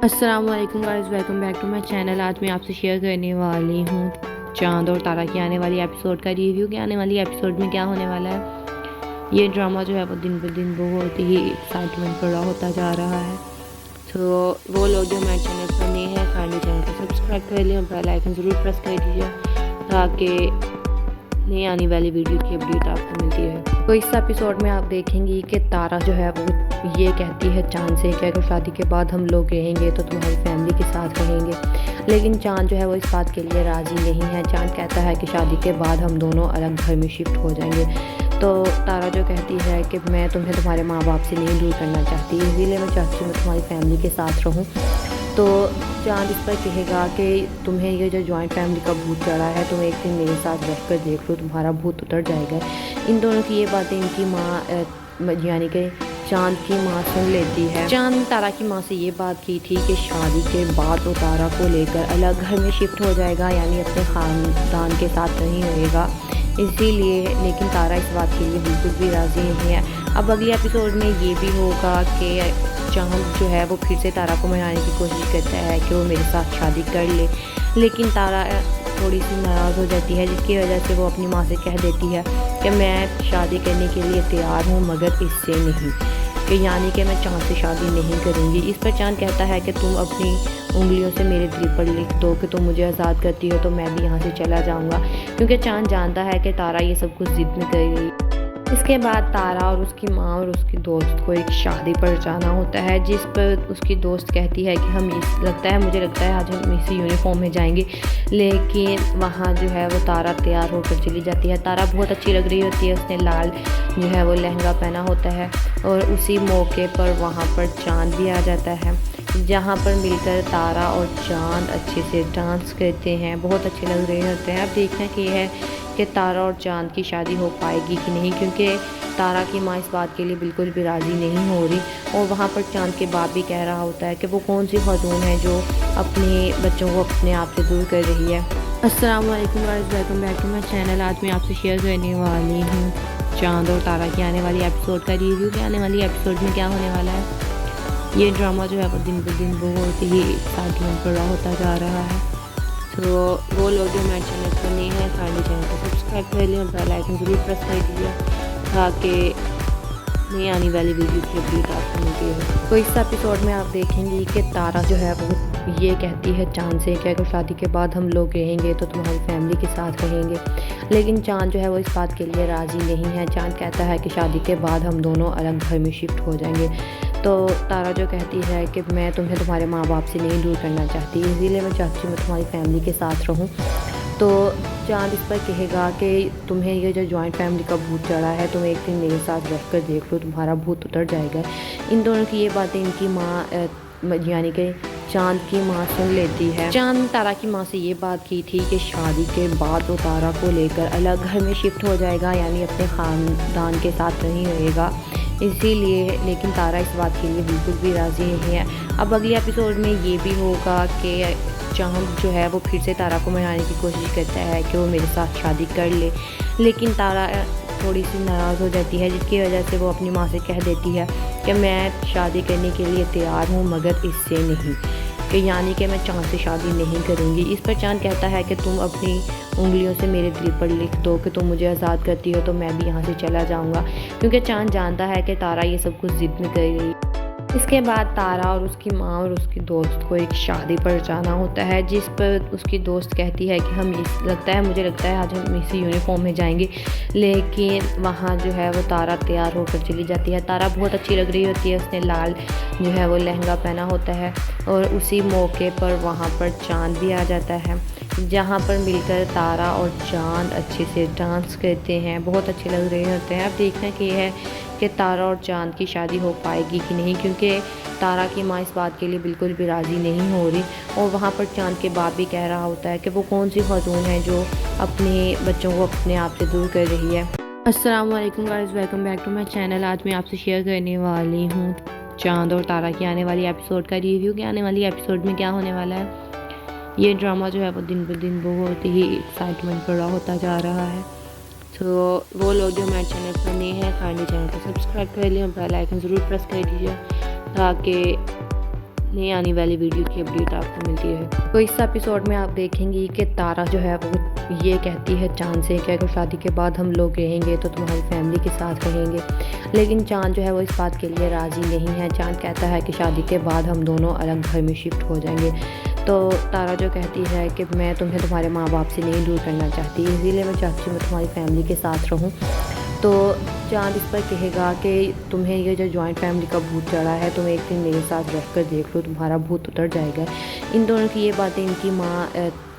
अस्सलाम वालेकुम guys, welcome back to my channel. आज मैं आपसे शेयर करने वाली हूँ चांद और तारा की आने वाली एपिसोड का रिव्यू कि आने वाली एपिसोड में क्या होने वाला है। ये ड्रामा जो है वो दिन ब दिन बहुत ही एक्साइटमेंट बड़ा होता जा रहा है। तो वो लोग जो हमारे चैनल पर नए हैं काइंडली चैनल को सब्सक्राइब कर लें और बेल आइकन ज़रूर प्रेस कर दीजिए ताकि नई आने वाली वीडियो की अपडेट आपको मिलती है। तो इस एपिसोड में आप देखेंगी कि तारा जो है वो ये कहती है चांद से कि अगर शादी के बाद हम लोग रहेंगे तो तुम्हारी फैमिली के साथ रहेंगे, लेकिन चांद जो है वो इस बात के लिए राज़ी नहीं है। चांद कहता है कि शादी के बाद हम दोनों अलग घर में शिफ्ट हो जाएंगे। तो तारा जो कहती है कि मैं तुम्हें तुम्हारे माँ बाप से नहीं दूर करना चाहती, इसीलिए मैं चाहती हूँ मैं तुम्हारी फैमिली के साथ रहूँ। तो चांद इस पर कहेगा कि तुम्हें ये जो जॉइंट फैमिली का भूत चढ़ा है, तुम एक दिन मेरे साथ रह कर देख लो, तुम्हारा भूत उतर जाएगा। इन दोनों की ये बातें इनकी माँ यानी कि चांद की माँ सुन लेती है। चांद ने तारा की माँ से ये बात की थी कि शादी के बाद वो तारा को लेकर अलग घर में शिफ्ट हो जाएगा, यानी अपने ख़ानदान के साथ नहीं रहेगा। इसीलिए लेकिन तारा इस बात के लिए बिल्कुल भी राज़ी नहीं है। अब अगले एपिसोड में ये भी होगा कि चांद जो है वो फिर से तारा को मनाने की कोशिश करता है कि वो मेरे साथ शादी कर ले, लेकिन तारा थोड़ी सी नाराज़ हो जाती है, जिसकी वजह से वो अपनी माँ से कह देती है कि मैं शादी करने के लिए तैयार हूँ मगर इससे नहीं, कि यानी कि मैं चांद से शादी नहीं करूँगी। इस पर चांद कहता है कि तुम अपनी उंगलियों से मेरे दिल पर लिख दो कि तुम मुझे आज़ाद करती हो तो मैं भी यहाँ से चला जाऊँगा, क्योंकि चांद जानता है कि तारा ये सब कुछ ज़िद में कर गई। इसके बाद तारा और उसकी माँ और उसकी दोस्त को एक शादी पर जाना होता है, जिस पर उसकी दोस्त कहती है कि मुझे लगता है आज हम इसी यूनिफॉर्म में जाएंगे, लेकिन वहाँ जो है वो तारा तैयार होकर चली जाती है। तारा बहुत अच्छी लग रही होती है, उसने लाल जो है वो लहंगा पहना होता है और उसी मौके पर वहाँ पर चांद भी आ जाता है, जहाँ पर मिलकर तारा और चांद अच्छे से डांस करते हैं, बहुत अच्छे लग रहे होते हैं। अब देखना कि है कि तारा और चांद की शादी हो पाएगी कि नहीं, क्योंकि तारा की माँ इस बात के लिए बिल्कुल भी राज़ी नहीं हो रही। और वहाँ पर चांद के बाप भी कह रहा होता है कि वो कौन सी खातून है जो अपने बच्चों को अपने आप से दूर कर रही है। अस्सलाम वालेकुम guys, welcome back to my channel. आज मैं आपसे शेयर करने वाली हूँ चांद और तारा की आने वाली एपिसोड का रिव्यू कि आने वाली एपिसोड में क्या होने वाला है। ये ड्रामा जो है वो दिन ब दिन बहुत ही एक्साइटमेंट बड़ा होता जा रहा है। तो वो लोग जो हमारे चैनल पर नए हैं काइंडली चैनल को सब्सक्राइब कर लें और बेल आइकन ज़रूर प्रेस कर दीजिए ताकि नई आने वाली वीडियो की अपडेट आपको मिलती है। तो इस एपिसोड में आप देखेंगी कि तारा जो है वो ये कहती है चांद से कि अगर शादी के बाद हम लोग रहेंगे तो तुम्हारी फैमिली के साथ रहेंगे, लेकिन चांद जो है वो इस बात के लिए राज़ी नहीं है। चांद कहता है कि शादी के बाद हम दोनों अलग घर में शिफ्ट हो जाएंगे। तो तारा जो कहती है कि मैं तुम्हें तुम्हारे माँ बाप से नहीं दूर करना चाहती, इसीलिए मैं चाहती हूँ मैं तुम्हारी फैमिली के साथ रहूँ। तो चांद इस पर कहेगा कि तुम्हें ये जो जॉइंट फैमिली का भूत चढ़ा है, तुम एक दिन मेरे साथ रह कर देख लो, तुम्हारा भूत उतर जाएगा। इन दोनों की ये बातें इनकी माँ यानी कि चांद की माँ सुन लेती है। चांद ने तारा की माँ से ये बात की थी कि शादी के बाद वो तारा को लेकर अलग घर में शिफ्ट हो जाएगा, यानी अपने ख़ानदान के साथ नहीं रहेगा। इसीलिए लेकिन तारा इस बात के लिए बिल्कुल भी राज़ी नहीं है। अब अगले एपिसोड में ये भी होगा कि चांद जो है वो फिर से तारा को मनाने की कोशिश करता है कि वो मेरे साथ शादी कर ले, लेकिन तारा थोड़ी सी नाराज़ हो जाती है, जिसकी वजह से वो अपनी माँ से कह देती है कि मैं शादी करने के लिए तैयार हूँ मगर इससे नहीं, कि यानी कि मैं चांद से शादी नहीं करूँगी। इस पर चांद कहता है कि तुम अपनी उंगलियों से मेरे दिल पर लिख दो कि तुम मुझे आज़ाद करती हो तो मैं भी यहाँ से चला जाऊँगा, क्योंकि चांद जानता है कि तारा ये सब कुछ ज़िद में कर गई। इसके बाद तारा और उसकी माँ और उसकी दोस्त को एक शादी पर जाना होता है, जिस पर उसकी दोस्त कहती है कि मुझे लगता है आज हम इसी यूनिफॉर्म में जाएंगे, लेकिन वहाँ जो है वो तारा तैयार होकर चली जाती है। तारा बहुत अच्छी लग रही होती है, उसने लाल जो है वो लहंगा पहना होता है और उसी मौके पर वहाँ पर चांद भी आ जाता है, जहाँ पर मिलकर तारा और चांद अच्छे से डांस करते हैं, बहुत अच्छे लग रहे होते हैं। अब देखना कि है कि तारा और चांद की शादी हो पाएगी कि नहीं, क्योंकि तारा की माँ इस बात के लिए बिल्कुल भी राज़ी नहीं हो रही। और वहाँ पर चांद के बाप भी कह रहा होता है कि वो कौन सी खातून है जो अपने बच्चों को अपने आप से दूर कर रही है। अस्सलाम वालेकुम guys, welcome back to my channel. आज मैं आपसे शेयर करने वाली हूँ चांद और तारा की आने वाली एपिसोड का रिव्यू कि आने वाली एपिसोड में क्या होने वाला है। ये ड्रामा जो है वो दिन ब दिन बहुत ही एक्साइटमेंट बड़ा होता जा रहा है। तो वो लोग जो हमारे चैनल पर नए हैं काइंडली चैनल को सब्सक्राइब कर लें और बेल आइकन ज़रूर प्रेस कर दीजिए ताकि नई आने वाली वीडियो की अपडेट आपको मिलती है। तो इस एपिसोड में आप देखेंगी कि तारा जो है वो ये कहती है चांद से कि अगर शादी के बाद हम लोग रहेंगे तो तुम्हारी फैमिली के साथ रहेंगे, लेकिन चांद जो है वो इस बात के लिए राज़ी नहीं है। चांद कहता है कि शादी के बाद हम दोनों अलग घर में शिफ्ट हो जाएंगे। तो तारा जो कहती है कि मैं तुम्हें तुम्हारे माँ बाप से नहीं दूर करना चाहती, इसीलिए मैं चाहती हूँ मैं तुम्हारी फैमिली के साथ रहूँ। तो चांद इस पर कहेगा कि तुम्हें ये जो जॉइंट फैमिली का भूत चढ़ा है, तुम एक दिन मेरे साथ रह कर देख लो, तुम्हारा भूत उतर जाएगा। इन दोनों की ये बातें इनकी माँ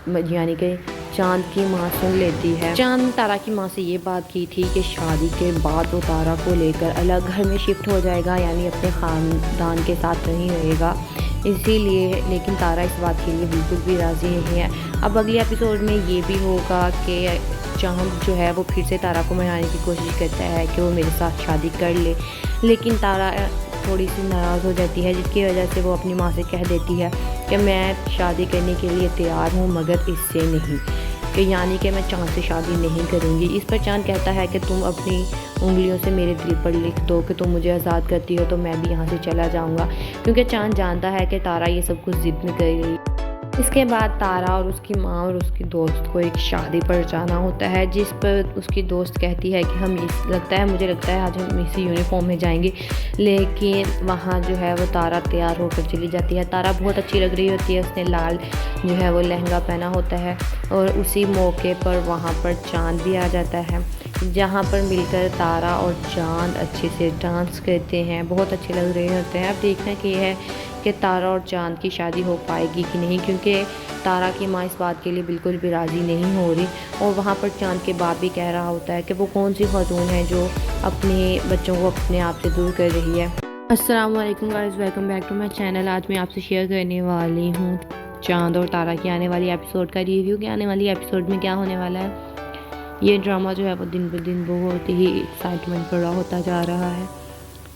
यानी कि चांद की माँ सुन लेती है। चांद तारा की माँ से ये बात की थी कि शादी के बाद वो तारा को लेकर अलग घर में शिफ्ट हो जाएगा, यानी अपने ख़ानदान के साथ नहीं रहेगा इसीलिए, लेकिन तारा इस बात के लिए बिल्कुल भी राज़ी नहीं है। अब अगले एपिसोड में ये भी होगा कि चांद जो है वो फिर से तारा को मनाने की कोशिश करता है कि वो मेरे साथ शादी कर ले, लेकिन तारा थोड़ी सी नाराज़ हो जाती है, जिसकी वजह से वो अपनी माँ से कह देती है कि मैं शादी करने के लिए तैयार हूँ मगर इससे नहीं, कि यानी कि मैं चांद से शादी नहीं करूँगी। इस पर चांद कहता है कि तुम अपनी उंगलियों से मेरे दिल पर लिख दो कि तुम मुझे आज़ाद करती हो तो मैं भी यहाँ से चला जाऊँगा, क्योंकि चांद जानता है कि तारा ये सब कुछ ज़िद में कर रही। इसके बाद तारा और उसकी माँ और उसकी दोस्त को एक शादी पर जाना होता है, जिस पर उसकी दोस्त कहती है कि मुझे लगता है आज हम इसी यूनिफॉर्म में जाएंगे, लेकिन वहाँ जो है वो तारा तैयार होकर चली जाती है। तारा बहुत अच्छी लग रही होती है, उसने लाल जो है वो लहंगा पहना होता है और उसी मौके पर वहाँ पर चांद भी आ जाता है, जहाँ पर मिलकर तारा और चांद अच्छे से डांस करते हैं, बहुत अच्छे लग रहे होते हैं। अब देखना कि है कि तारा और चांद की शादी हो पाएगी कि नहीं, क्योंकि तारा की माँ इस बात के लिए बिल्कुल भी राज़ी नहीं हो रही और वहाँ पर चांद के बाप भी कह रहा होता है कि वो कौन सी खातून है जो अपने बच्चों को अपने आप से दूर कर रही है। अस्सलाम वालेकुम guys, welcome back to my channel. आज मैं आपसे शेयर करने वाली हूँ चांद और तारा की आने वाली एपिसोड का रिव्यू कि आने वाली एपिसोड में क्या होने वाला है। ये ड्रामा जो है वो दिन ब दिन बहुत ही एक्साइटमेंट बड़ा होता जा रहा है।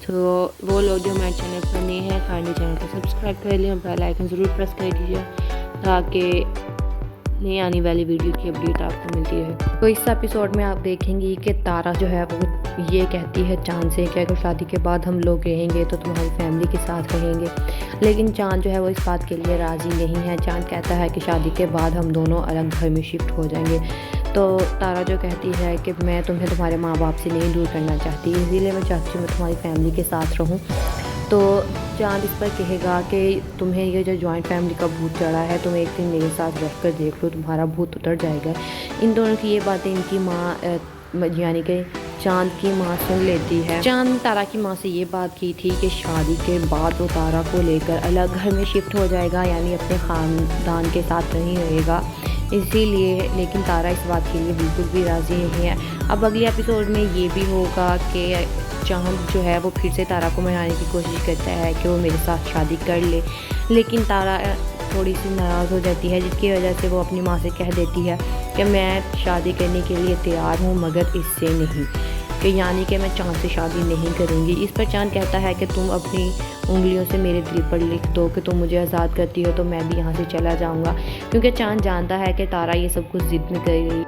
तो वो लोग जो हमारे चैनल पर नए हैं काइंडली चैनल को सब्सक्राइब कर लें और बेल आइकन ज़रूर प्रेस कर दीजिए ताकि नई आने वाली वीडियो की अपडेट आपको मिलती है। तो इस एपिसोड में आप देखेंगी कि तारा जो है वो ये कहती है चांद से कि अगर शादी के बाद हम लोग रहेंगे तो तुम्हारी फैमिली के साथ रहेंगे, लेकिन चांद जो है वो इस बात के लिए राज़ी नहीं है। चांद कहता है कि शादी के बाद हम दोनों अलग घर में शिफ्ट हो जाएंगे। तो तारा जो कहती है कि मैं तुम्हें तुम्हारे माँ बाप से नहीं दूर करना चाहती, इसीलिए मैं चाहती हूँ मैं तुम्हारी फैमिली के साथ रहूँ। तो चांद इस पर कहेगा कि तुम्हें ये जो जॉइंट फैमिली का भूत चढ़ा है, तुम एक दिन मेरे साथ रह कर देख लो, तुम्हारा भूत उतर जाएगा। इन दोनों की ये बातें इनकी माँ यानी कि चांद की माँ सुन लेती है। चांद तारा की माँ से ये बात की थी कि शादी के बाद वो तारा को लेकर अलग घर में शिफ्ट हो जाएगा, यानी अपने ख़ानदान के साथ नहीं रहेगा इसीलिए, लेकिन तारा इस बात के लिए बिल्कुल भी राज़ी नहीं है। अब अगले एपिसोड में ये भी होगा कि चांद जो है वो फिर से तारा को मनाने की कोशिश करता है कि वो मेरे साथ शादी कर ले, लेकिन तारा थोड़ी सी नाराज़ हो जाती है, जिसकी वजह से वो अपनी माँ से कह देती है कि मैं शादी करने के लिए तैयार हूँ मगर इससे नहीं, कि यानी कि मैं चांद से शादी नहीं करूँगी। इस पर चांद कहता है कि तुम अपनी उंगलियों से मेरे दिल पर लिख दो कि तुम मुझे आज़ाद करती हो तो मैं भी यहाँ से चला जाऊँगा, क्योंकि चांद जानता है कि तारा ये सब कुछ ज़िद में कर रही।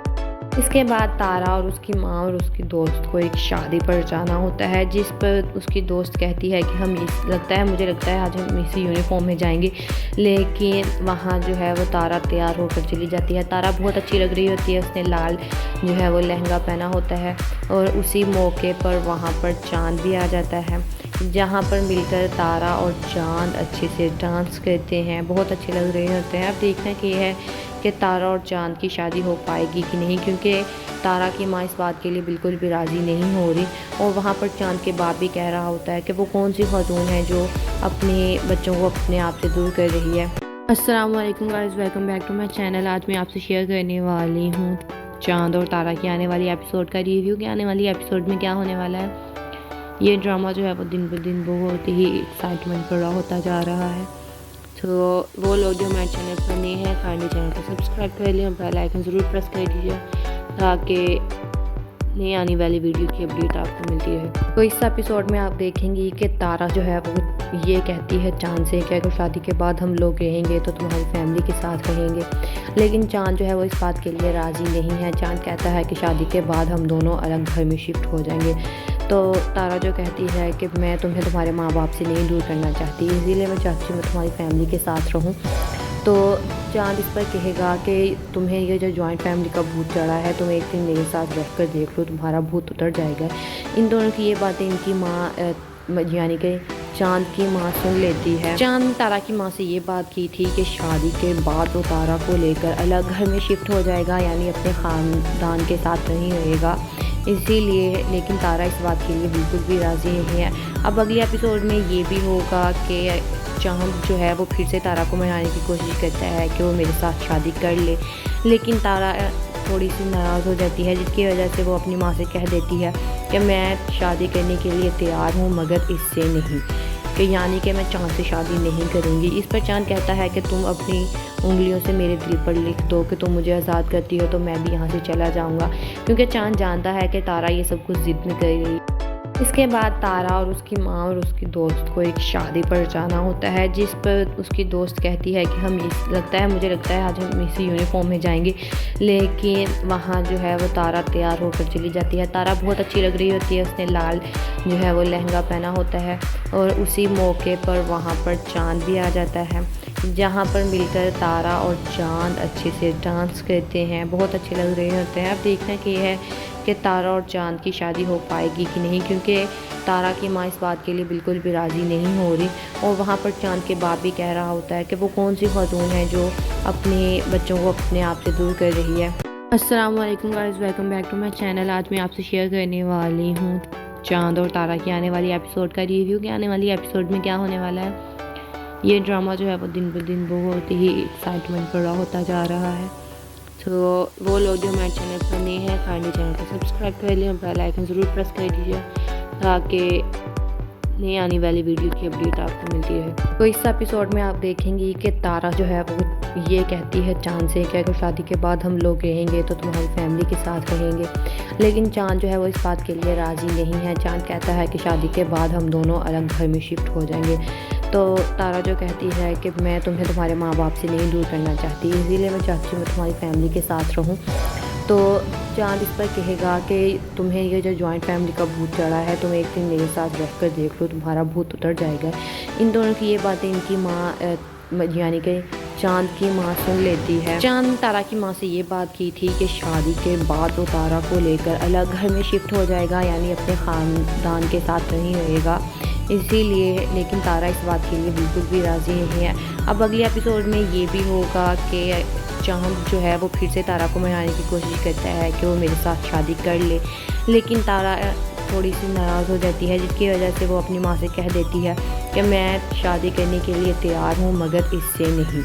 इसके बाद तारा और उसकी माँ और उसकी दोस्त को एक शादी पर जाना होता है, जिस पर उसकी दोस्त कहती है कि मुझे लगता है आज हम इसी यूनिफॉर्म में जाएंगे, लेकिन वहाँ जो है वो तारा तैयार होकर चली जाती है। तारा बहुत अच्छी लग रही होती है, उसने लाल जो है वो लहंगा पहना होता है और उसी मौके पर वहाँ पर चांद भी आ जाता है, जहाँ पर मिलकर तारा और चांद अच्छे से डांस करते हैं, बहुत अच्छे लग रहे होते हैं। अब देखना कि है कि तारा और चांद की शादी हो पाएगी कि नहीं, क्योंकि तारा की माँ इस बात के लिए बिल्कुल भी राज़ी नहीं हो रही और वहाँ पर चांद के बाप भी कह रहा होता है कि वो कौन सी खातून है जो अपने बच्चों को अपने आप से दूर कर रही है। अस्सलाम वालेकुम guys, welcome back to my channel. आज मैं आपसे शेयर करने वाली हूँ चांद और तारा की आने वाली एपिसोड का रिव्यू कि आने वाली एपिसोड में क्या होने वाला है। ये ड्रामा जो है वो दिन ब दिन बहुत ही एक्साइटमेंट बड़ा होता जा रहा है। तो वो लोग जो हमारे चैनल पर नए हैं काइंडली चैनल को सब्सक्राइब कर लें और बेल आइकन ज़रूर प्रेस कर दीजिए ताकि नई आने वाली वीडियो की अपडेट आपको मिलती है। तो इस एपिसोड में आप देखेंगी कि तारा जो है वो ये कहती है चांद से कि अगर शादी के बाद हम लोग रहेंगे तो तुम्हारी फैमिली के साथ रहेंगे, लेकिन चांद जो है वो इस बात के लिए राज़ी नहीं है। चांद कहता है कि शादी के बाद हम दोनों अलग घर में शिफ्ट हो जाएंगे। तो तारा जो कहती है कि मैं तुम्हें तुम्हारे माँ बाप से नहीं दूर करना चाहती, इसीलिए मैं चाहती हूँ मैं तुम्हारी फैमिली के साथ रहूँ। तो चाँद इस पर कहेगा कि तुम्हें ये जो जॉइंट फैमिली का भूत चढ़ा है, तुम एक दिन मेरे साथ रह कर देख लो, तुम्हारा भूत उतर जाएगा। इन दोनों की ये बातें इनकी माँ यानी कि चाँद की माँ सुन लेती है। चाँद ने तारा की माँ से ये बात की थी कि शादी के बाद वो तारा को लेकर अलग घर में शिफ्ट हो जाएगा, यानी अपने ख़ानदान के साथ नहीं रहेगा। इसीलिए लेकिन तारा इस बात के लिए बिल्कुल भी राज़ी नहीं है। अब अगले एपिसोड में ये भी होगा कि चाँद जो है वो फिर से तारा को मनाने की कोशिश करता है कि वो मेरे साथ शादी कर ले, लेकिन तारा थोड़ी सी नाराज़ हो जाती है, जिसकी वजह से वो अपनी माँ से कह देती है कि मैं शादी करने के लिए तैयार हूँ मगर इससे नहीं, कि यानी कि मैं चाँद से शादी नहीं करूँगी। इस पर चाँद कहता है कि तुम अपनी उंगलियों से मेरे दिल पर लिख दो कि तुम मुझे आज़ाद करती हो तो मैं भी यहाँ से चला जाऊँगा, क्योंकि चाँद जानता है कि तारा ये सब कुछ ज़िद में कर रही। इसके बाद तारा और उसकी माँ और उसकी दोस्त को एक शादी पर जाना होता है, जिस पर उसकी दोस्त कहती है कि मुझे लगता है आज हम इसी यूनिफॉर्म में जाएंगे, लेकिन वहाँ जो है वो तारा तैयार होकर चली जाती है। तारा बहुत अच्छी लग रही होती है, उसने लाल जो है वो लहंगा पहना होता है और उसी मौके पर वहाँ पर चाँद भी आ जाता है, जहाँ पर मिलकर तारा और चाँद अच्छे से डांस करते हैं, बहुत अच्छे लग रहे होते हैं। अब देखना कि है कि तारा और चाँद की शादी हो पाएगी कि नहीं, क्योंकि तारा की माँ इस बात के लिए बिल्कुल भी राज़ी नहीं हो रही। और वहाँ पर चाँद के बाप भी कह रहा होता है कि वो कौन सी खातून है जो अपने बच्चों को अपने आप से दूर कर रही है। अस्सलाम वालेकुम guys, welcome back to my channel. आज मैं आपसे शेयर करने वाली हूँ चाँद और तारा की आने वाली एपिसोड का रिव्यू कि आने वाली एपिसोड में क्या होने वाला है। ये ड्रामा जो है वो दिन ब दिन बहुत ही एक्साइटमेंट बड़ा होता जा रहा है। तो वो लोग जो हमारे चैनल पर नए हैं काइंडली चैनल को सब्सक्राइब कर लें, बेल आइकन ज़रूर प्रेस कर दीजिए ताकि नई आने वाली वीडियो की अपडेट आपको मिलती है। तो इस एपिसोड में आप देखेंगी कि तारा जो है वो ये कहती है चाँद से कि अगर शादी के बाद हम लोग रहेंगे तो तुम्हारी फैमिली के साथ रहेंगे, लेकिन चाँद जो है वो इस बात के लिए राज़ी नहीं है। चाँद कहता है कि शादी के बाद हम दोनों अलग घर में शिफ्ट हो जाएंगे। तो तारा जो कहती है कि मैं तुम्हें तुम्हारे माँ बाप से नहीं दूर करना चाहती, इसीलिए मैं चाहती हूँ मैं तुम्हारी फैमिली के साथ रहूँ। तो चाँद इस पर कहेगा कि तुम्हें ये जो जॉइंट फैमिली का भूत चढ़ा है, तुम एक दिन मेरे साथ रह कर देख लो, तुम्हारा भूत उतर जाएगा। इन दोनों की ये बातें इनकी माँ यानी कि चाँद की माँ सुन लेती है। चाँद ने तारा की माँ से ये बात की थी कि शादी के बाद वो तारा को लेकर अलग घर में शिफ्ट हो जाएगा, यानी अपने ख़ानदान के साथ नहीं रहेगा। इसीलिए लेकिन तारा इस बात के लिए बिल्कुल भी राज़ी नहीं है। अब अगले एपिसोड में ये भी होगा कि चाँद जो है वो फिर से तारा को मनाने की कोशिश करता है कि वो मेरे साथ शादी कर ले, लेकिन तारा थोड़ी सी नाराज़ हो जाती है, जिसकी वजह से वो अपनी माँ से कह देती है कि मैं शादी करने के लिए तैयार हूँ मगर इससे नहीं,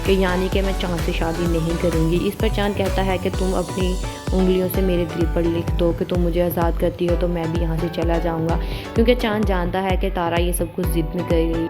कि यानी कि मैं चाँद से शादी नहीं करूँगी। इस पर चाँद कहता है कि तुम अपनी उंगलियों से मेरे दिल पर लिख दो कि तुम मुझे आज़ाद करती हो तो मैं भी यहाँ से चला जाऊँगा, क्योंकि चाँद जानता है कि तारा ये सब कुछ ज़िद में कर रही।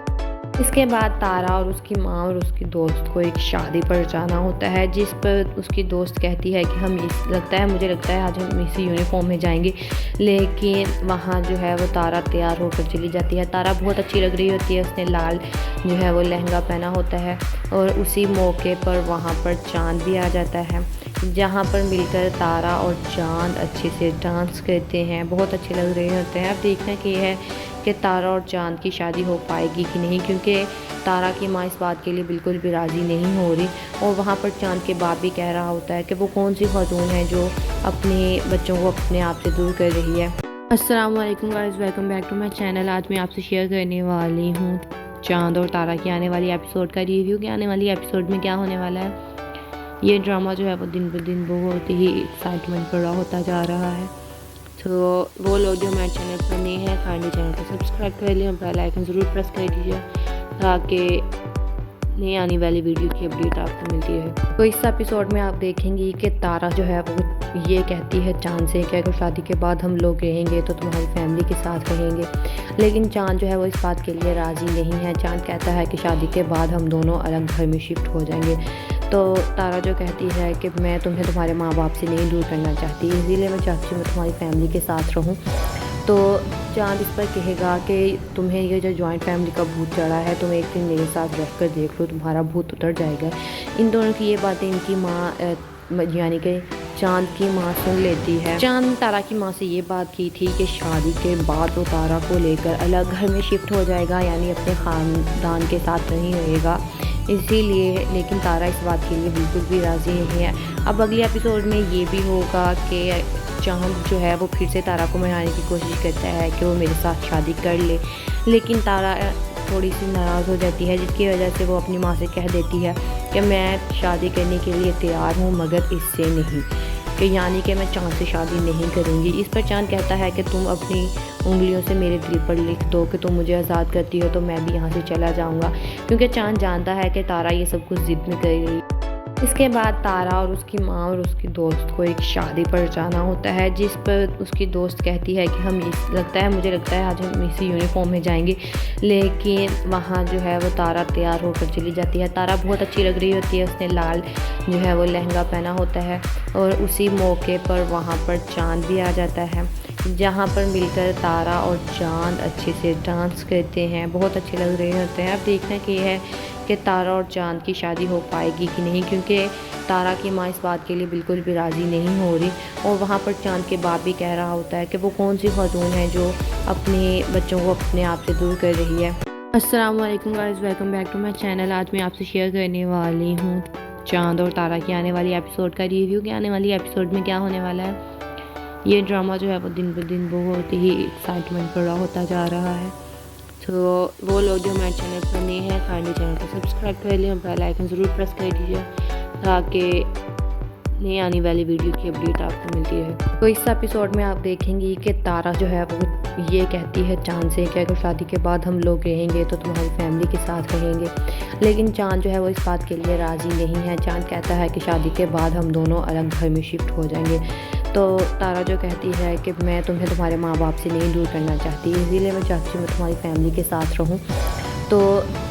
इसके बाद तारा और उसकी माँ और उसकी दोस्त को एक शादी पर जाना होता है, जिस पर उसकी दोस्त कहती है कि मुझे लगता है आज हम इसी यूनिफॉर्म में जाएंगे, लेकिन वहाँ जो है वो तारा तैयार होकर चली जाती है। तारा बहुत अच्छी लग रही होती है, उसने लाल जो है वो लहंगा पहना होता है और उसी मौके पर वहाँ पर चाँद भी आ जाता है, जहाँ पर मिलकर तारा और चाँद अच्छे से डांस करते हैं, बहुत अच्छे लग रहे होते हैं। अब देखना कि है कि तारा और चाँद की शादी हो पाएगी कि नहीं, क्योंकि तारा की माँ इस बात के लिए बिल्कुल भी राज़ी नहीं हो रही। और वहाँ पर चाँद के बाप भी कह रहा होता है कि वो कौन सी खातून है जो अपने बच्चों को अपने आप से दूर कर रही है। अस्सलाम वालेकुम guys, welcome back to my channel. आज मैं आपसे शेयर करने वाली हूँ चाँद और तारा की आने वाली एपिसोड का रिव्यू कि आने वाली एपिसोड में क्या होने वाला है। ये ड्रामा जो है वो दिन ब दिन बहुत ही एक्साइटमेंट बड़ा होता जा रहा है। तो वो लोग जो हमारे चैनल पर नए हैं काइंडली चैनल को सब्सक्राइब कर लें, बेल आइकन ज़रूर प्रेस कर दीजिए ताकि नई आने वाली वीडियो की अपडेट आपको मिलती है। तो इस एपिसोड में आप देखेंगी कि तारा जो है वो ये कहती है चाँद से कि अगर शादी के बाद हम लोग रहेंगे तो तुम्हारी फैमिली के साथ रहेंगे, लेकिन चाँद जो है वो इस बात के लिए राज़ी नहीं है। चाँद कहता है कि शादी के बाद हम दोनों अलग घर में शिफ्ट हो जाएंगे। तो तारा जो कहती है कि मैं तुम्हें तुम्हारे माँ बाप से नहीं दूर करना चाहती, इसीलिए मैं चाहती हूँ मैं तुम्हारी फैमिली के साथ रहूँ। तो चाँद इस पर कहेगा कि तुम्हें ये जो जॉइंट फैमिली का भूत चढ़ा है, तुम एक दिन मेरे साथ रह कर देख लो, तुम्हारा भूत उतर जाएगा। इन दोनों की ये बातें इनकी माँ यानी कि चांद की माँ सुन लेती है। चांद ने तारा की माँ से ये बात की थी कि शादी के बाद वो तारा को लेकर अलग घर में शिफ्ट हो जाएगा, यानी अपने ख़ानदान के साथ नहीं रहेगा। इसीलिए लेकिन तारा इस बात के लिए बिल्कुल भी राज़ी नहीं है। अब अगले एपिसोड में ये भी होगा कि चांद जो है वो फिर से तारा को मनाने की कोशिश करता है कि वो मेरे साथ शादी कर ले, लेकिन तारा थोड़ी सी नाराज़ हो जाती है, जिसकी वजह से वो अपनी माँ से कह देती है कि मैं शादी करने के लिए तैयार हूँ मगर इससे नहीं, कि यानी कि मैं चांद से शादी नहीं करूँगी। इस पर चांद कहता है कि तुम अपनी उंगलियों से मेरे दिल पर लिख दो कि तुम मुझे आज़ाद करती हो तो मैं भी यहाँ से चला जाऊँगा, क्योंकि चांद जानता है कि तारा ये सब कुछ ज़िद में करेगी। इसके बाद तारा और उसकी माँ और उसकी दोस्त को एक शादी पर जाना होता है, जिस पर उसकी दोस्त कहती है कि मुझे लगता है आज हम इसी यूनिफॉर्म में जाएंगे, लेकिन वहाँ जो है वो तारा तैयार होकर चली जाती है। तारा बहुत अच्छी लग रही होती है, उसने लाल जो है वो लहंगा पहना होता है और उसी मौके पर वहाँ पर चांद भी आ जाता है, जहाँ पर मिलकर तारा और चांद अच्छे से डांस करते हैं, बहुत अच्छे लग रहे होते हैं। अब देखना कि है कि तारा और चांद की शादी हो पाएगी कि नहीं, क्योंकि तारा की माँ इस बात के लिए बिल्कुल भी राज़ी नहीं हो रही और वहाँ पर चांद के बाप भी कह रहा होता है कि वो कौन सी खातून है जो अपने बच्चों को अपने आप से दूर कर रही है। अस्सलाम वालेकुम guys, welcome back to my channel. आज मैं आपसे शेयर करने वाली हूँ चांद और तारा की आने वाली एपिसोड का रिव्यू कि आने वाली एपिसोड में क्या होने वाला है। ये ड्रामा जो है वो दिन ब दिन बहुत ही एक्साइटमेंट बड़ा होता जा रहा है। तो वो लोग जो हमारे चैनल पर नए हैं काइंडली चैनल को सब्सक्राइब कर लें और बेल आइकन ज़रूर प्रेस कर दीजिए ताकि नई आने वाली वीडियो की अपडेट आपको मिलती है। तो इस एपिसोड में आप देखेंगी कि तारा जो है वो ये कहती है चांद से कि अगर शादी के बाद हम लोग रहेंगे तो तुम्हारी फैमिली के साथ रहेंगे, लेकिन चांद जो है वो इस बात के लिए राज़ी नहीं है। चांद कहता है कि शादी के बाद हम दोनों अलग घर में शिफ्ट हो जाएंगे। तो तारा जो कहती है कि मैं तुम्हें तुम्हारे माँ बाप से नहीं दूर करना चाहती, इसीलिए मैं चाहती हूँ मैं तुम्हारी फैमिली के साथ रहूँ। तो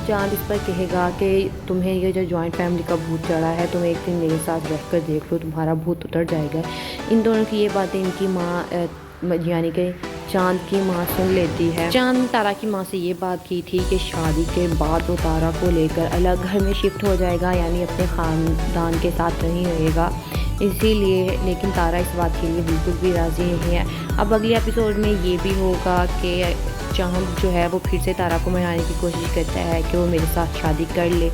चांद इस पर कहेगा कि तुम्हें ये जो जॉइंट फैमिली का भूत चढ़ा है, तुम एक दिन मेरे साथ रह कर देख लो, तुम्हारा भूत उतर जाएगा। इन दोनों की ये बातें इनकी माँ यानी कि चांद की माँ सुन लेती है। चांद ने तारा की माँ से ये बात की थी कि शादी के बाद वो तारा को लेकर अलग घर में शिफ्ट हो जाएगा, यानी अपने ख़ानदान के साथ नहीं रहेगा। इसीलिए लेकिन तारा इस बात के लिए बिल्कुल भी राज़ी नहीं है। अब अगले एपिसोड में ये भी होगा कि चांद जो है वो फिर से तारा को मनाने की कोशिश करता है कि वो मेरे साथ शादी कर ले,